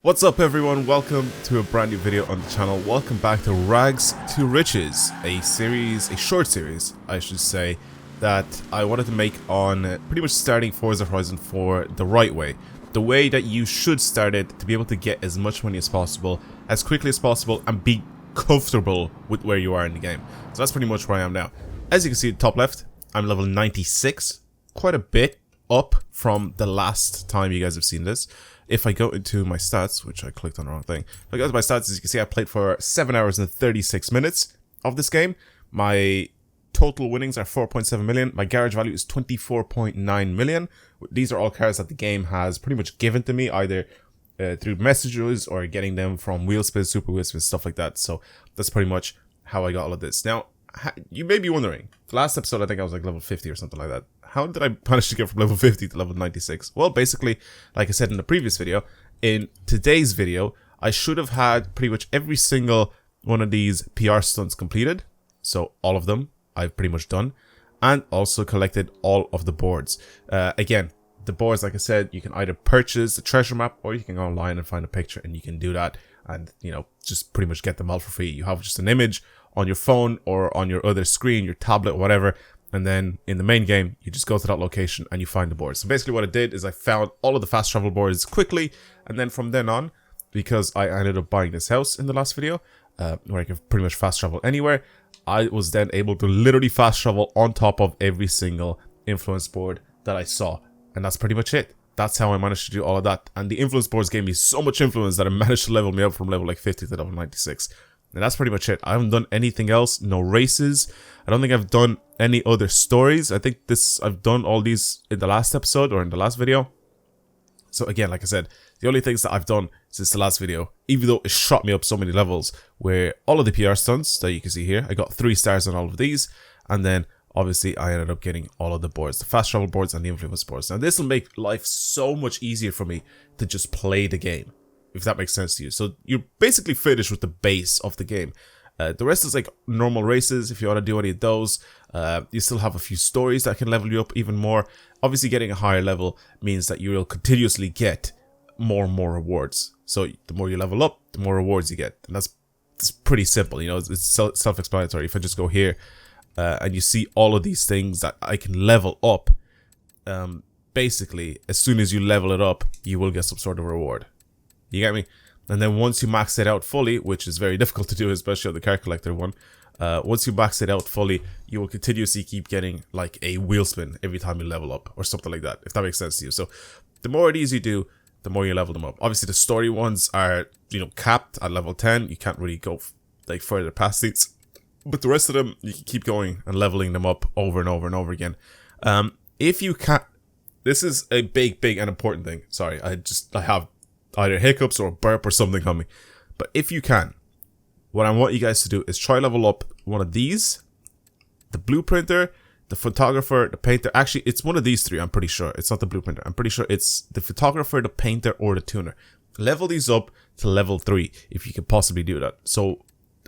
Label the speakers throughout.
Speaker 1: What's up everyone, welcome to a brand new video on the channel. Welcome back to Rags to Riches, a short series I should say, that I wanted to make on pretty much starting Forza Horizon 4 the right way. The way that you should start it to be able to get as much money as possible, as quickly as possible, and be comfortable with where you are in the game. So that's pretty much where I am now. As you can see at the top left, I'm level 96, quite a bit up from the last time you guys have seen this. If I go into my stats, which I clicked on the wrong thing, if I go to my stats, as you can see, I played for 7 hours and 36 minutes of this game. My total winnings are 4.7 million. My garage value is 24.9 million. These are all cars that the game has pretty much given to me, either through messages or getting them from wheelspin, super wheelspin, stuff like that. So that's pretty much how I got all of this. Now, you may be wondering, the last episode I think I was like level 50 or something like that. How did I manage to get from level 50 to level 96? Well, basically, like I said in the previous video, in today's video, I should have had pretty much every single one of these PR stunts completed. So all of them I've pretty much done, and also collected all of the boards. Again, the boards, like I said, you can either purchase the treasure map or you can go online and find a picture, and you can do that and, you know, just pretty much get them all for free. You have just an image on your phone or on your other screen, your tablet, whatever. And then in the main game, you just go to that location and you find the boards. So basically what I did is I found all of the fast travel boards quickly. And then from then on, because I ended up buying this house in the last video, where I can pretty much fast travel anywhere, I was then able to literally fast travel on top of every single influence board that I saw. And that's pretty much it. That's how I managed to do all of that. And the influence boards gave me so much influence that I managed to level me up from level like 50 to level 96. And that's pretty much it. I haven't done anything else. No races. I don't think I've done any other stories. I think I've done all these in the last episode or in the last video. So again, like I said, the only things that I've done since the last video, even though it shot me up so many levels, were all of the PR stunts that you can see here. I got 3 stars on all of these. And then obviously I ended up getting all of the boards, the fast travel boards and the influence boards. Now this will make life so much easier for me to just play the game, if that makes sense to you. So you're basically finished with the base of the game. The rest is like normal races. If you want to do any of those, you still have a few stories that can level you up even more. Obviously getting a higher level means that you will continuously get more and more rewards. So the more you level up, the more rewards you get. And it's pretty simple, you know, it's self-explanatory. If I just go here and you see all of these things that I can level up, basically as soon as you level it up, you will get some sort of reward. You get me? And then once you max it out fully, which is very difficult to do, especially on the car collector one, once you max it out fully, you will continuously keep getting like a wheel spin every time you level up or something like that, if that makes sense to you. So the more of these you do, the more you level them up. Obviously the story ones are, you know, capped at level 10. You can't really go like further past these, but the rest of them, you can keep going and leveling them up over and over and over again. If you can't, this is a big and important thing. Sorry, I have either hiccups or a burp or something on me. But if you can, what I want you guys to do is try level up one of these, the blueprinter, the photographer, the painter. Actually, it's one of these 3, I'm pretty sure. It's not the blueprinter. I'm pretty sure it's the photographer, the painter, or the tuner. Level these up to level 3 if you can possibly do that. So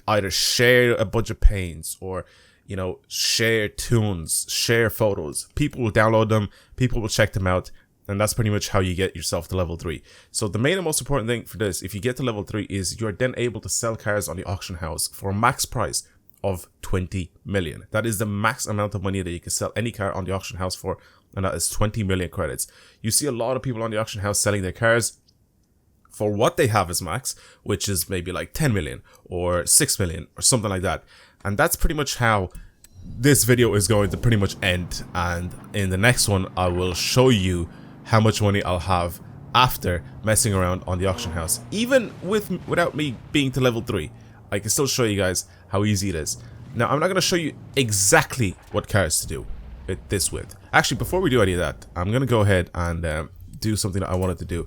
Speaker 1: either share a bunch of paints or, you know, share tunes, share photos. People will download them. People will check them out. And that's pretty much how you get yourself to level 3. So the main and most important thing for this, if you get to level 3, is you're then able to sell cars on the auction house for a max price of 20 million. That is the max amount of money that you can sell any car on the auction house for, and that is 20 million credits. You see a lot of people on the auction house selling their cars for what they have as max, which is maybe like 10 million or 6 million or something like that. And that's pretty much how this video is going to pretty much end. And in the next one, I will show you how much money I'll have after messing around on the auction house. Even without me being to level 3, I can still show you guys how easy it is. Now, I'm not going to show you exactly what cars to do this with. Actually, before we do any of that, I'm going to go ahead and do something that I wanted to do,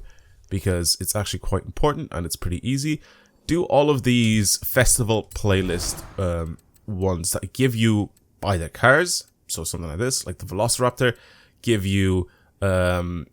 Speaker 1: because it's actually quite important and it's pretty easy. Do all of these festival playlist ones that give you either cars, so something like this, like the Velociraptor, give you the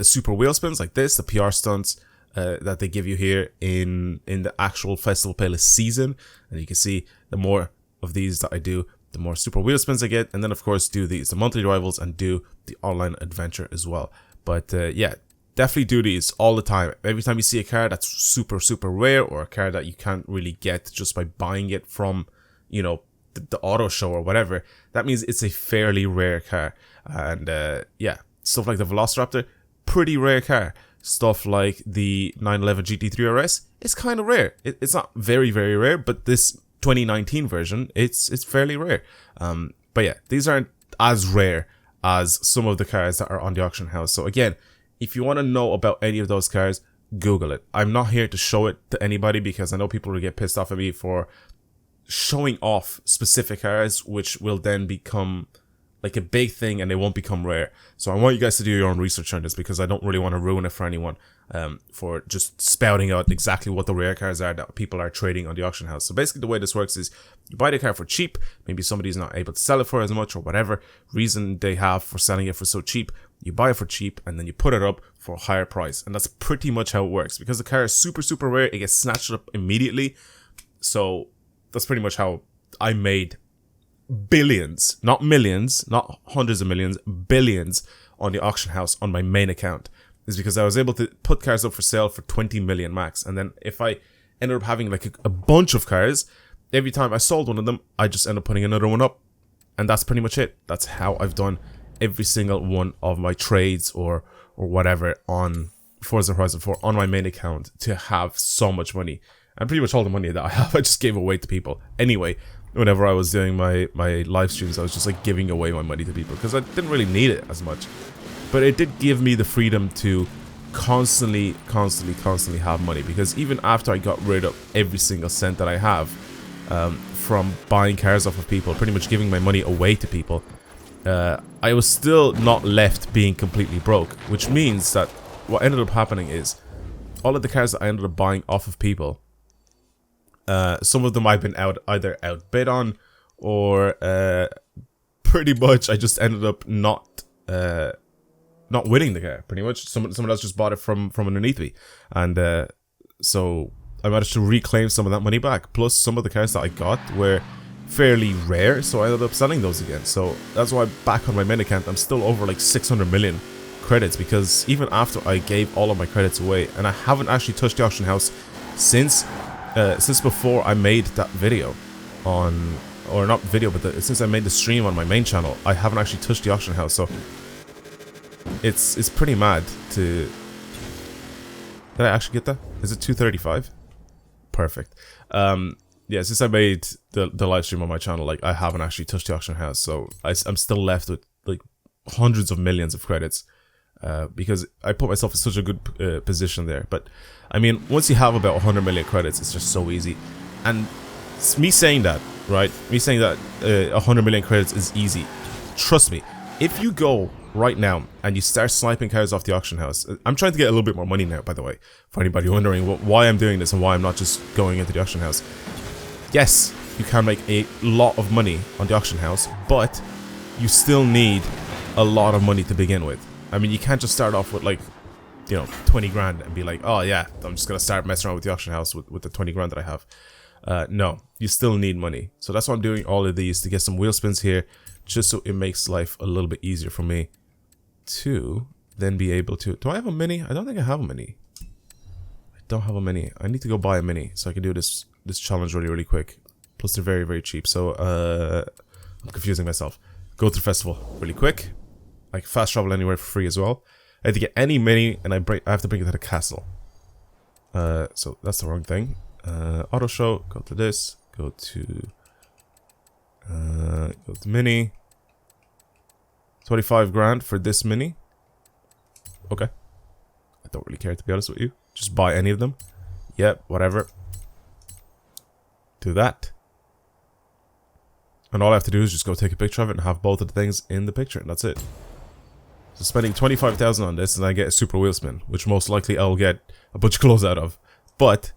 Speaker 1: super wheel spins like this, the PR stunts that they give you here in the actual festival playlist season. And you can see the more of these that I do, the more super wheel spins I get. And then of course do the monthly rivals and do the online adventure as well. But yeah, definitely do these all the time. Every time you see a car that's super, super rare, or a car that you can't really get just by buying it from, you know, the auto show or whatever, that means it's a fairly rare car. And yeah, stuff like the Velociraptor, pretty rare car. Stuff like the 911 GT3 RS, it's kind of rare. It's not very, very rare, but this 2019 version, it's fairly rare. But yeah, these aren't as rare as some of the cars that are on the auction house. So again, if you want to know about any of those cars, Google it. I'm not here to show it to anybody, because I know people will get pissed off at me for showing off specific cars, which will then become like a big thing and they won't become rare. So I want you guys to do your own research on this, because I don't really want to ruin it for anyone, for just spouting out exactly what the rare cars are that people are trading on the auction house. So basically the way this works is you buy the car for cheap, maybe somebody's not able to sell it for as much or whatever reason they have for selling it for so cheap. You buy it for cheap and then you put it up for a higher price. And that's pretty much how it works. Because the car is super, super rare, it gets snatched up immediately. So that's pretty much how I made billions, not millions, not hundreds of millions, billions on the auction house on my main account, is because I was able to put cars up for sale for 20 million max. And then if I ended up having like a bunch of cars, every time I sold one of them, I just end up putting another one up. And that's pretty much it. That's how I've done every single one of my trades or whatever on Forza Horizon 4 on my main account, to have so much money. And pretty much all the money that I have, I just gave away to people. Anyway, whenever I was doing my live streams, I was just like giving away my money to people, because I didn't really need it as much. But it did give me the freedom to constantly have money, because even after I got rid of every single cent that I have from buying cars off of people, pretty much giving my money away to people, I was still not left being completely broke. Which means that what ended up happening is all of the cars that I ended up buying off of people, some of them I've been either outbid on, or pretty much I just ended up not winning the car. Pretty much someone else just bought it from underneath me, and so I managed to reclaim some of that money back. Plus some of the cars that I got were fairly rare, so I ended up selling those again. So that's why back on my main account I'm still over like 600 million credits, because even after I gave all of my credits away, and I haven't actually touched the auction house since before I made that video on, or not video, but since I made the stream on my main channel, I haven't actually touched the auction house. So it's pretty mad to... Did I actually get that? Is it 235? Perfect. Yeah, since I made the live stream on my channel, like, I haven't actually touched the auction house, so I'm still left with like hundreds of millions of credits, because I put myself in such a good position there. But I mean, once you have about 100 million credits, it's just so easy. And me saying that, right? Me saying that 100 million credits is easy. Trust me, if you go right now and you start sniping cars off the auction house, I'm trying to get a little bit more money now, by the way, for anybody wondering why I'm doing this and why I'm not just going into the auction house. Yes, you can make a lot of money on the auction house, but you still need a lot of money to begin with. I mean, you can't just start off with, like, you know, 20 grand and be like, oh yeah, I'm just gonna start messing around with the auction house with the 20 grand that I have. No, you still need money. So that's why I'm doing all of these, to get some wheel spins here, just so it makes life a little bit easier for me to then be able to... Do I have a mini? I don't think I have a mini. I don't have a mini. I need to go buy a mini so I can do this challenge really quick. Plus they're very cheap, so I'm confusing myself. Go to the festival really quick. I can fast travel anywhere for free as well. I have to get any mini, and I have to bring it to the castle. So that's the wrong thing. Auto show, go to this, go to mini. 25 grand for this mini. Okay. I don't really care, to be honest with you. Just buy any of them. Yep, whatever. Do that. And all I have to do is just go take a picture of it and have both of the things in the picture, and that's it. So spending 25,000 on this, and I get a super wheel spin, which most likely I'll get a bunch of clothes out of. But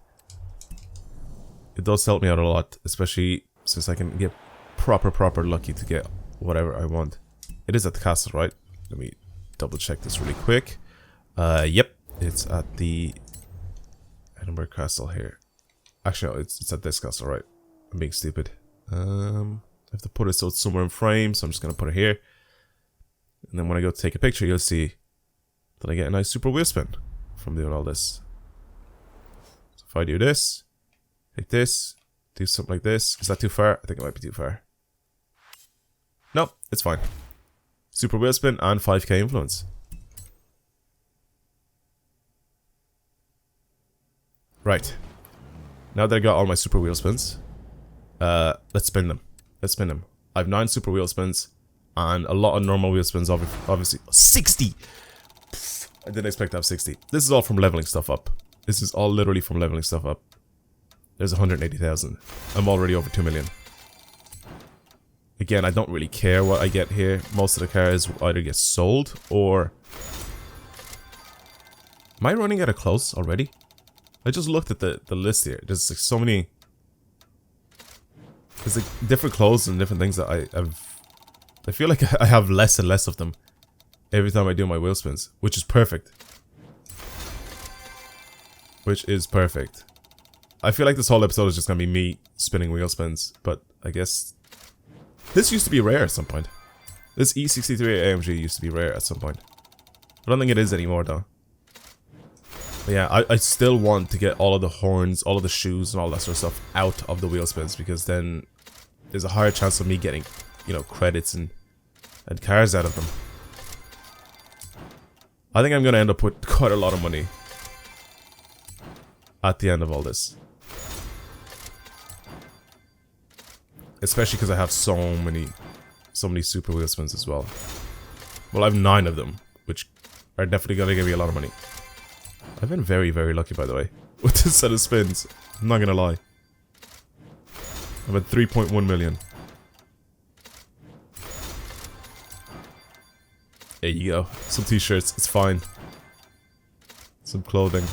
Speaker 1: it does help me out a lot, especially since I can get proper lucky to get whatever I want. It is at the castle, right? Let me double check this really quick. Yep, it's at the Edinburgh Castle here. Actually, no, it's at this castle, right? I'm being stupid. I have to put it so it's somewhere in frame, so I'm just gonna put it here. And then when I go to take a picture, you'll see then I get a nice super wheel spin from doing all this. So if I do this, take this, do something like this. Is that too far? I think it might be too far. No, it's fine. Super wheel spin and 5k influence. Right. Now that I got all my super wheel spins, let's spin them. Let's spin them. I have 9 super wheel spins and a lot of normal wheel spins, obviously. 60! Pfft, I didn't expect to have 60. This is all from leveling stuff up. This is all literally from leveling stuff up. There's 180,000. I'm already over 2 million. Again, I don't really care what I get here. Most of the cars either get sold or... Am I running out of clothes already? I just looked at the list here. There's like so many... There's like different clothes and different things that I feel like I have less and less of them every time I do my wheel spins, which is perfect. Which is perfect. I feel like this whole episode is just gonna be me spinning wheel spins, but I guess this used to be rare at some point. This E63 AMG used to be rare at some point. I don't think it is anymore though. But yeah, I still want to get all of the horns, all of the shoes and all that sort of stuff out of the wheel spins, because then there's a higher chance of me getting, you know, credits and cars out of them. I think I'm gonna end up with quite a lot of money at the end of all this. Especially because I have so many super wheel spins as well. Well, I have 9 of them, which are definitely gonna give me a lot of money. I've been very, very lucky, by the way, with this set of spins. I'm not gonna lie. I'm at 3.1 million. There you go. Some t-shirts, it's fine. Some clothing.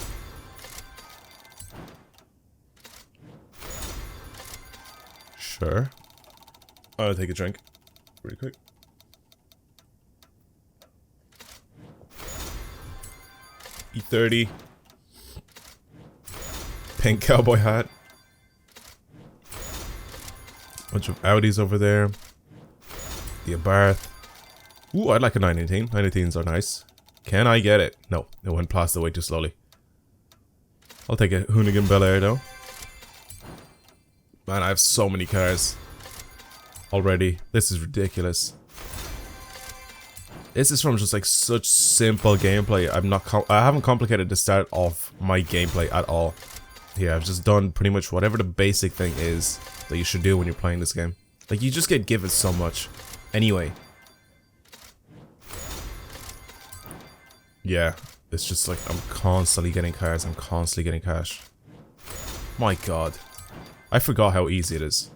Speaker 1: Sure. I'll take a drink. Really quick. E30. Pink cowboy hat. Bunch of Audis over there. The Abarth. Ooh, I'd like a 918. 918s are nice. Can I get it? No, it went past the way too slowly. I'll take a Hoonigan Bel Air though. Man, I have so many cars already. This is ridiculous. This is from just like such simple gameplay. I haven't complicated the start of my gameplay at all. Here, I've just done pretty much whatever the basic thing is that you should do when you're playing this game. Like, you just get given so much. Anyway. Yeah, it's just like I'm constantly getting cars. I'm constantly getting cash. My god. I forgot how easy it is.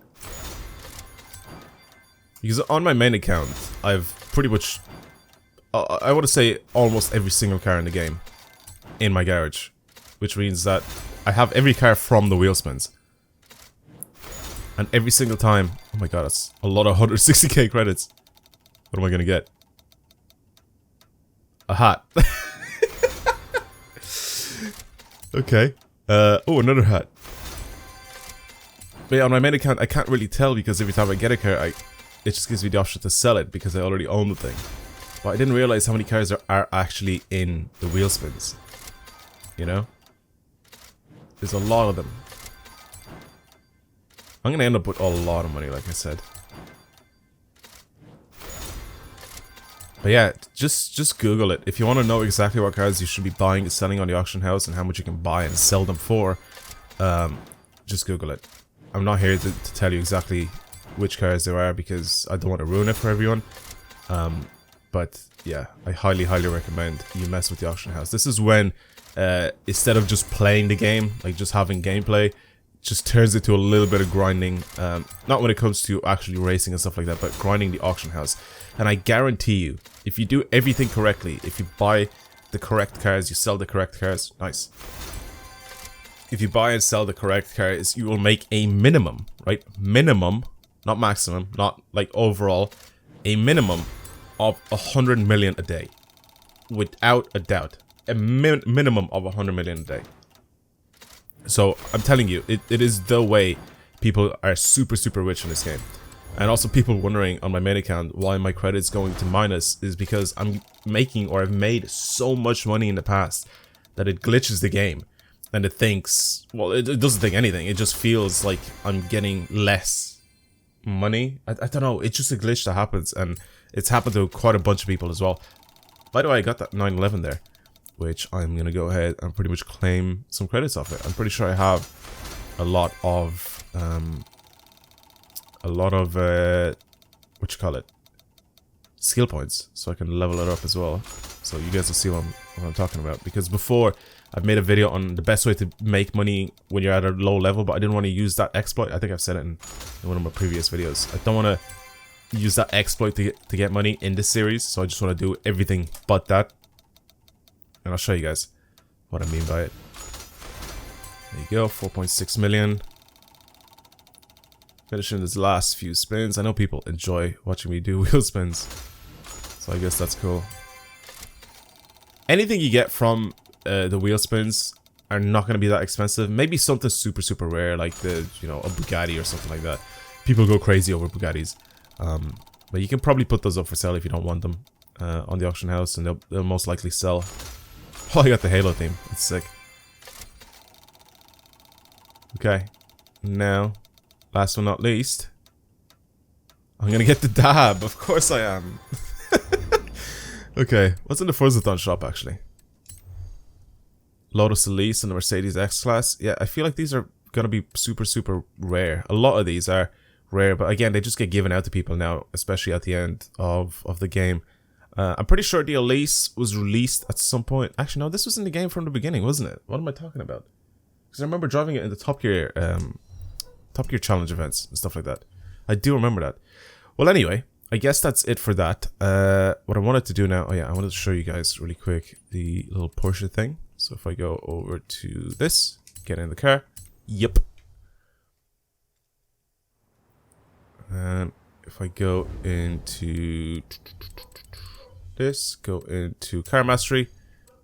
Speaker 1: Because on my main account, I've pretty much... I want to say almost every single car in the game in my garage. Which means that I have every car from the wheel spins. And every single time... Oh my god, that's a lot of 160k credits. What am I gonna get? A hat. Okay. Oh, another hat. But yeah, on my main account, I can't really tell because every time I get a car, it just gives me the option to sell it because I already own the thing. But I didn't realize how many cars are actually in the wheel spins. You know? There's a lot of them. I'm gonna end up with a lot of money, like I said. But yeah, just Google it. If you want to know exactly what cars you should be buying and selling on the auction house and how much you can buy and sell them for, just Google it. I'm not here to tell you exactly which cars there are because I don't want to ruin it for everyone. But yeah, I highly recommend you mess with the auction house. This is when, instead of just playing the game, like just having gameplay, just turns it to a little bit of grinding. Not when it comes to actually racing and stuff like that, but grinding the auction house. And I guarantee you, if you do everything correctly, if you buy the correct cars, you sell the correct cars, nice. If you buy and sell the correct cars, you will make a minimum, right? Minimum, not maximum, not like overall, a minimum of 100 million a day. Without a doubt. A minimum of 100 million a day. So, I'm telling you, it is the way people are super rich in this game. And also people wondering on my main account why my credit's going to minus is because I'm making, or I've made so much money in the past that it glitches the game. And it thinks, well, it doesn't think anything. It just feels like I'm getting less money. I don't know. It's just a glitch that happens, and it's happened to quite a bunch of people as well. By the way, I got that 911 there, which I'm going to go ahead and pretty much claim some credits off it. I'm pretty sure I have a lot of what you call it, skill points, so I can level it up as well. So you guys will see what I'm talking about, because before I've made a video on the best way to make money when you're at a low level, but I didn't want to use that exploit. I think I've said it in one of my previous videos. I don't want to use that exploit to get money in this series, so I just want to do everything but that. And I'll show you guys what I mean by it. There you go, 4.6 million. Finishing this last few spins. I know people enjoy watching me do wheel spins, so I guess that's cool. Anything you get from the wheel spins are not going to be that expensive. Maybe something super rare, like a Bugatti or something like that. People go crazy over Bugattis, but you can probably put those up for sale if you don't want them on the auction house, and they'll most likely sell. Oh, I got the Halo theme. It's sick. Okay, now last but not least, I'm gonna get the dab. Of course I am. Okay, what's in the Forza shop actually? Lotus Elise and the Mercedes X-Class. Yeah, I feel like these are gonna be super rare. A lot of these are rare, but again, they just get given out to people now, especially at the end of the game. I'm pretty sure the Elise was released at some point. Actually, no, this was in the game from the beginning, wasn't it? What am I talking about? Because I remember driving it in the Top Gear challenge events and stuff like that. I do remember that. Well, anyway, I guess that's it for that. What I wanted to do now, oh yeah, I wanted to show you guys really quick the little Porsche thing. So if I go over to this, get in the car, yep. And if I go into this, go into car mastery,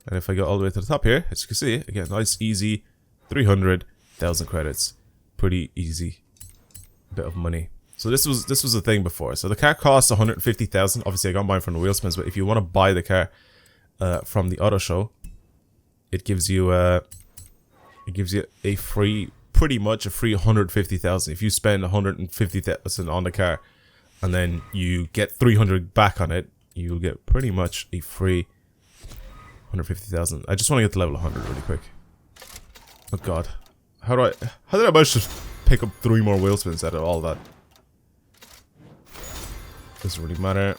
Speaker 1: and if I go all the way to the top here, as you can see, again, nice, easy, 300,000 credits. Pretty easy bit of money. So this was the thing before. So the car costs 150,000. Obviously, I got mine from the wheel spins, but if you want to buy the car from the auto show, it gives you a free, pretty much a free 150,000. If you spend 150,000 on the car, and then you get 300 back on it, you'll get pretty much a free 150,000. I just want to get to level 100 really quick. Oh god. How did I manage to pick up 3 more wheel spins out of all that? Doesn't really matter.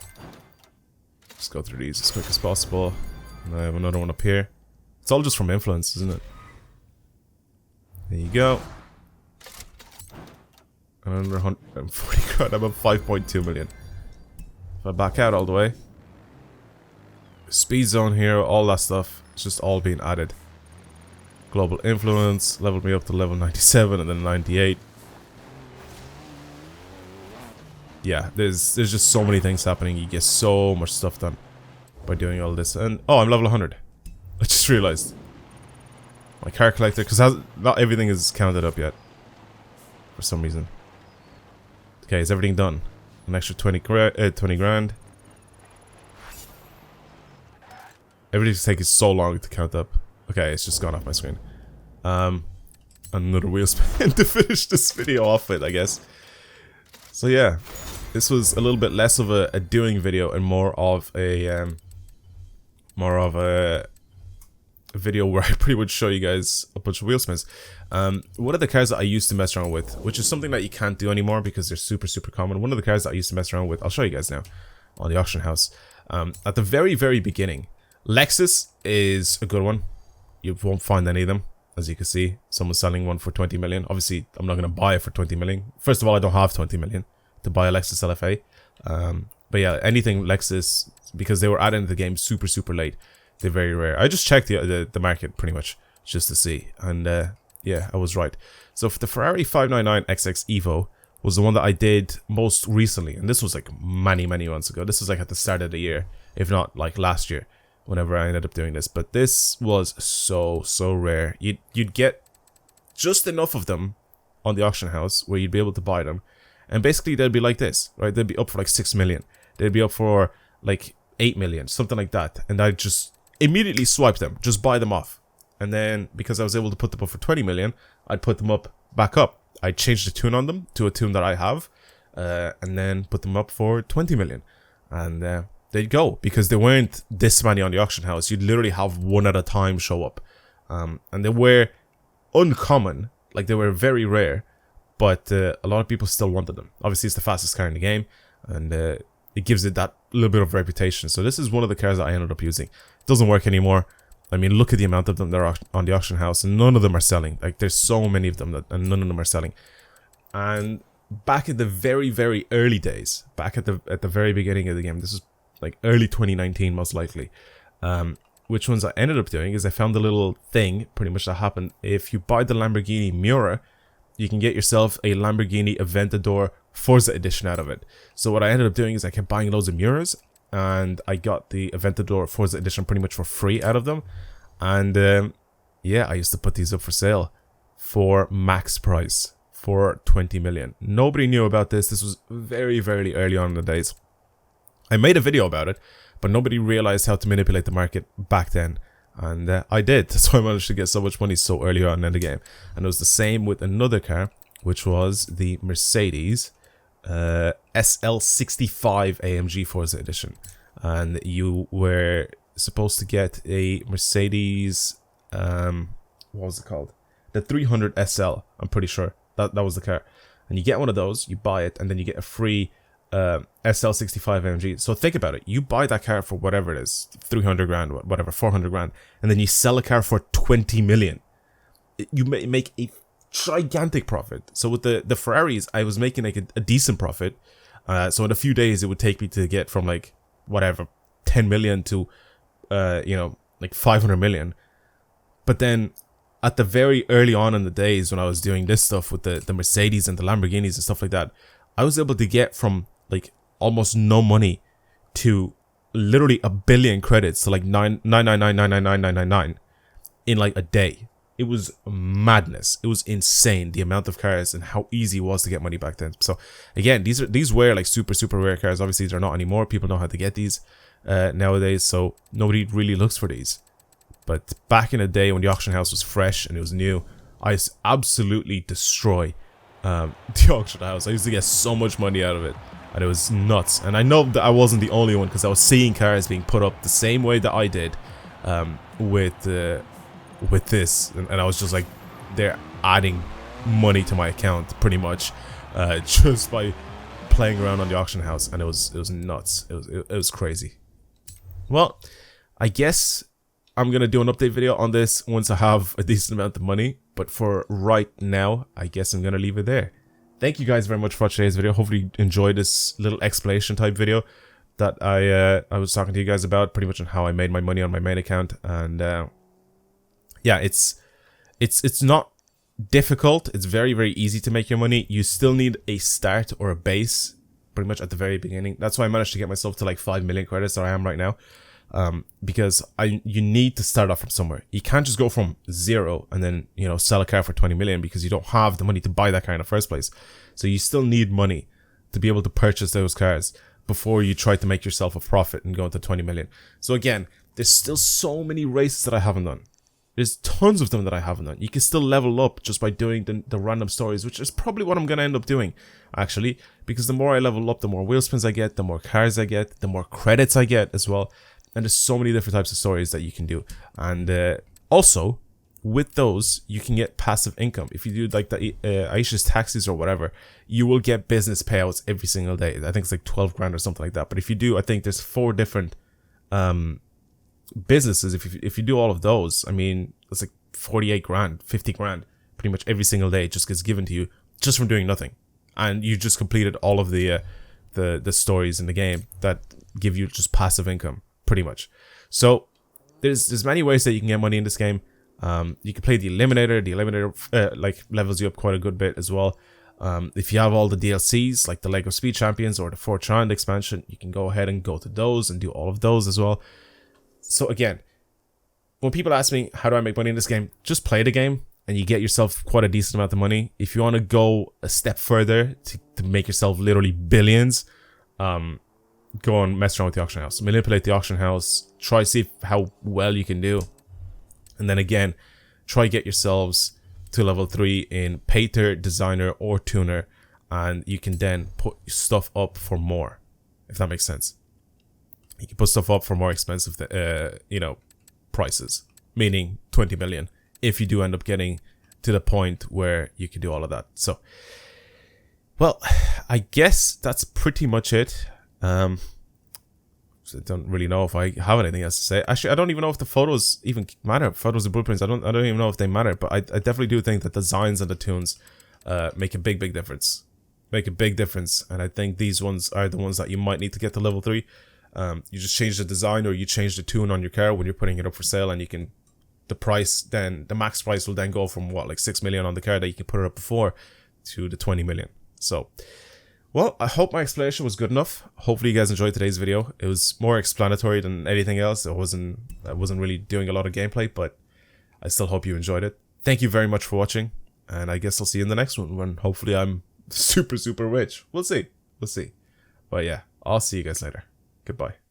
Speaker 1: Just go through these as quick as possible. And I have another one up here. It's all just from influence, isn't it? There you go. Another 140 grand. I'm at 5.2 million. If I back out all the way. Speed zone here, all that stuff. It's just all being added. Global influence leveled me up to level 97 and then 98. Yeah, there's just so many things happening. You get so much stuff done by doing all this. And oh, I'm level 100. I just realized my car collector, because not everything is counted up yet for some reason. Okay, is everything done? An extra 20 grand. Everything's taking so long to count up. Okay, it's just gone off my screen. Another wheel spin to finish this video off with, I guess. So yeah, this was a little bit less of a doing video and more of a video where I pretty much show you guys a bunch of wheel spins. One of the cars that I used to mess around with, which is something that you can't do anymore because they're super common. One of the cars that I used to mess around with, I'll show you guys now on the auction house. At the very beginning, Lexus is a good one. You won't find any of them, as you can see. Someone's selling one for 20 million. Obviously, I'm not going to buy it for 20 million. First of all, I don't have 20 million to buy a Lexus LFA. But yeah, anything Lexus, because they were added into the game super late, they're very rare. I just checked the market pretty much just to see, and yeah, I was right. So for the Ferrari 599 XX Evo was the one that I did most recently, and this was like many months ago. This was like at the start of the year, if not like last year, whenever I ended up doing this. But this was so rare. You'd get just enough of them on the auction house where you'd be able to buy them, And basically they'd be like this, right? They'd be up for like 6 million. They'd be up for like 8 million, something like that. And I'd just immediately swipe them, just buy them off. And then because I was able to put them up for 20 million, I'd put them up back up. I'd change the tune on them to a tune that I have, and then put them up for 20 million. And they'd go, because they weren't this many on the auction house. You'd literally have one at a time show up. And they were uncommon, like they were very rare, but a lot of people still wanted them. Obviously it's the fastest car in the game, and it gives it that little bit of reputation. So this is one of the cars that I ended up using. It doesn't work anymore. I mean, look at the amount of them that are on the auction house, and none of them are selling. Like, there's so many of them, and none of them are selling. And back in the very, very early days, back at the very beginning of the game, this is like early 2019 most likely, which ones I ended up doing is I found a little thing pretty much that happened. If you buy the Lamborghini Miura, you can get yourself a Lamborghini Aventador Forza edition out of it. So what I ended up doing is I kept buying loads of Miuras, and I got the Aventador Forza edition pretty much for free out of them. And yeah, I used to put these up for sale for max price for 20 million. Nobody knew about this. This was very, very early on in the days. I made a video about it, but nobody realized how to manipulate the market back then. And I did. That's why I managed to get so much money so early on in the game. And it was the same with another car, which was the Mercedes SL65 AMG Forza edition. And you were supposed to get a Mercedes, what was it called? The 300 SL, I'm pretty sure. That was the car. And you get one of those, you buy it, and then you get a free SL65 AMG. So think about it. You buy that car for whatever it is, 300 grand, whatever, 400 grand, and then you sell a car for 20 million. You make a gigantic profit. So with the Ferraris, I was making like a decent profit. So in a few days, it would take me to get from like whatever 10 million to you know, like 500 million. But then at the very early on in the days when I was doing this stuff with the Mercedes and the Lamborghinis and stuff like that, I was able to get from like almost no money to literally a billion credits to like 999999999 in like a day. It was madness. It was insane, the amount of cars and how easy it was to get money back then. So again, these were like super rare cars. Obviously they're not anymore. People know how to get these nowadays, so nobody really looks for these. But back in the day when the auction house was fresh and it was new, I used to absolutely destroy the auction house. I used to get so much money out of it, and it was nuts. And I know that I wasn't the only one, because I was seeing cars being put up the same way that I did with this, and I was just like, they're adding money to my account pretty much just by playing around on the auction house, and it was nuts. It was crazy. Well, I guess I'm gonna do an update video on this once I have a decent amount of money, but for right now, I guess I'm gonna leave it there. Thank you guys very much for today's video. Hopefully you enjoyed this little explanation type video that I was talking to you guys about, pretty much on how I made my money on my main account. And yeah, it's not difficult. It's very easy to make your money. You still need a start or a base pretty much at the very beginning. That's why I managed to get myself to like 5 million credits that I am right now. Because you need to start off from somewhere. You can't just go from zero and then, you know, sell a car for 20 million, because you don't have the money to buy that car in the first place. So you still need money to be able to purchase those cars before you try to make yourself a profit and go into 20 million. So again, there's still so many races that I haven't done. There's tons of them that I haven't done. You can still level up just by doing the random stories, which is probably what I'm going to end up doing, actually. Because the more I level up, the more wheel spins I get, the more cars I get, the more credits I get as well. And there's so many different types of stories that you can do. And also, with those, you can get passive income. If you do like the Aisha's taxis or whatever, you will get business payouts every single day. I think it's like 12 grand or something like that. But if you do, I think there's 4 different businesses. If you do all of those, I mean, it's like 48 grand, 50 grand, pretty much every single day just gets given to you just from doing nothing. And you just completed all of the stories in the game that give you just passive income, pretty much. So there's many ways that you can get money in this game. You can play the Eliminator. The Eliminator like levels you up quite a good bit as well. If you have all the DLCs like the Lego Speed Champions or the Fortran expansion, you can go ahead and go to those and do all of those as well. So again, when people ask me how do I make money in this game, just play the game and you get yourself quite a decent amount of money. If you want to go a step further to make yourself literally billions, go and mess around with the auction house. Manipulate the auction house. Try see how well you can do. And then again, try get yourselves to level 3 in painter, designer, or tuner. And you can then put stuff up for more, if that makes sense. You can put stuff up for more expensive, prices. Meaning 20 million. If you do end up getting to the point where you can do all of that. So, well, I guess that's pretty much it. I don't really know if I have anything else to say. Actually, I don't even know if the photos even matter. Photos and blueprints, I don't even know if they matter. But I definitely do think that the designs and the tunes make a big difference. Make a big difference. And I think these ones are the ones that you might need to get to level 3. You just change the design or you change the tune on your car when you're putting it up for sale, and you can, the price then, the max price will then go from what, like 6 million on the car that you can put it up before to the 20 million. So, well, I hope my explanation was good enough. Hopefully you guys enjoyed today's video. It was more explanatory than anything else. I wasn't really doing a lot of gameplay, but I still hope you enjoyed it. Thank you very much for watching, and I guess I'll see you in the next one when hopefully I'm super rich. We'll see. But yeah, I'll see you guys later. Goodbye.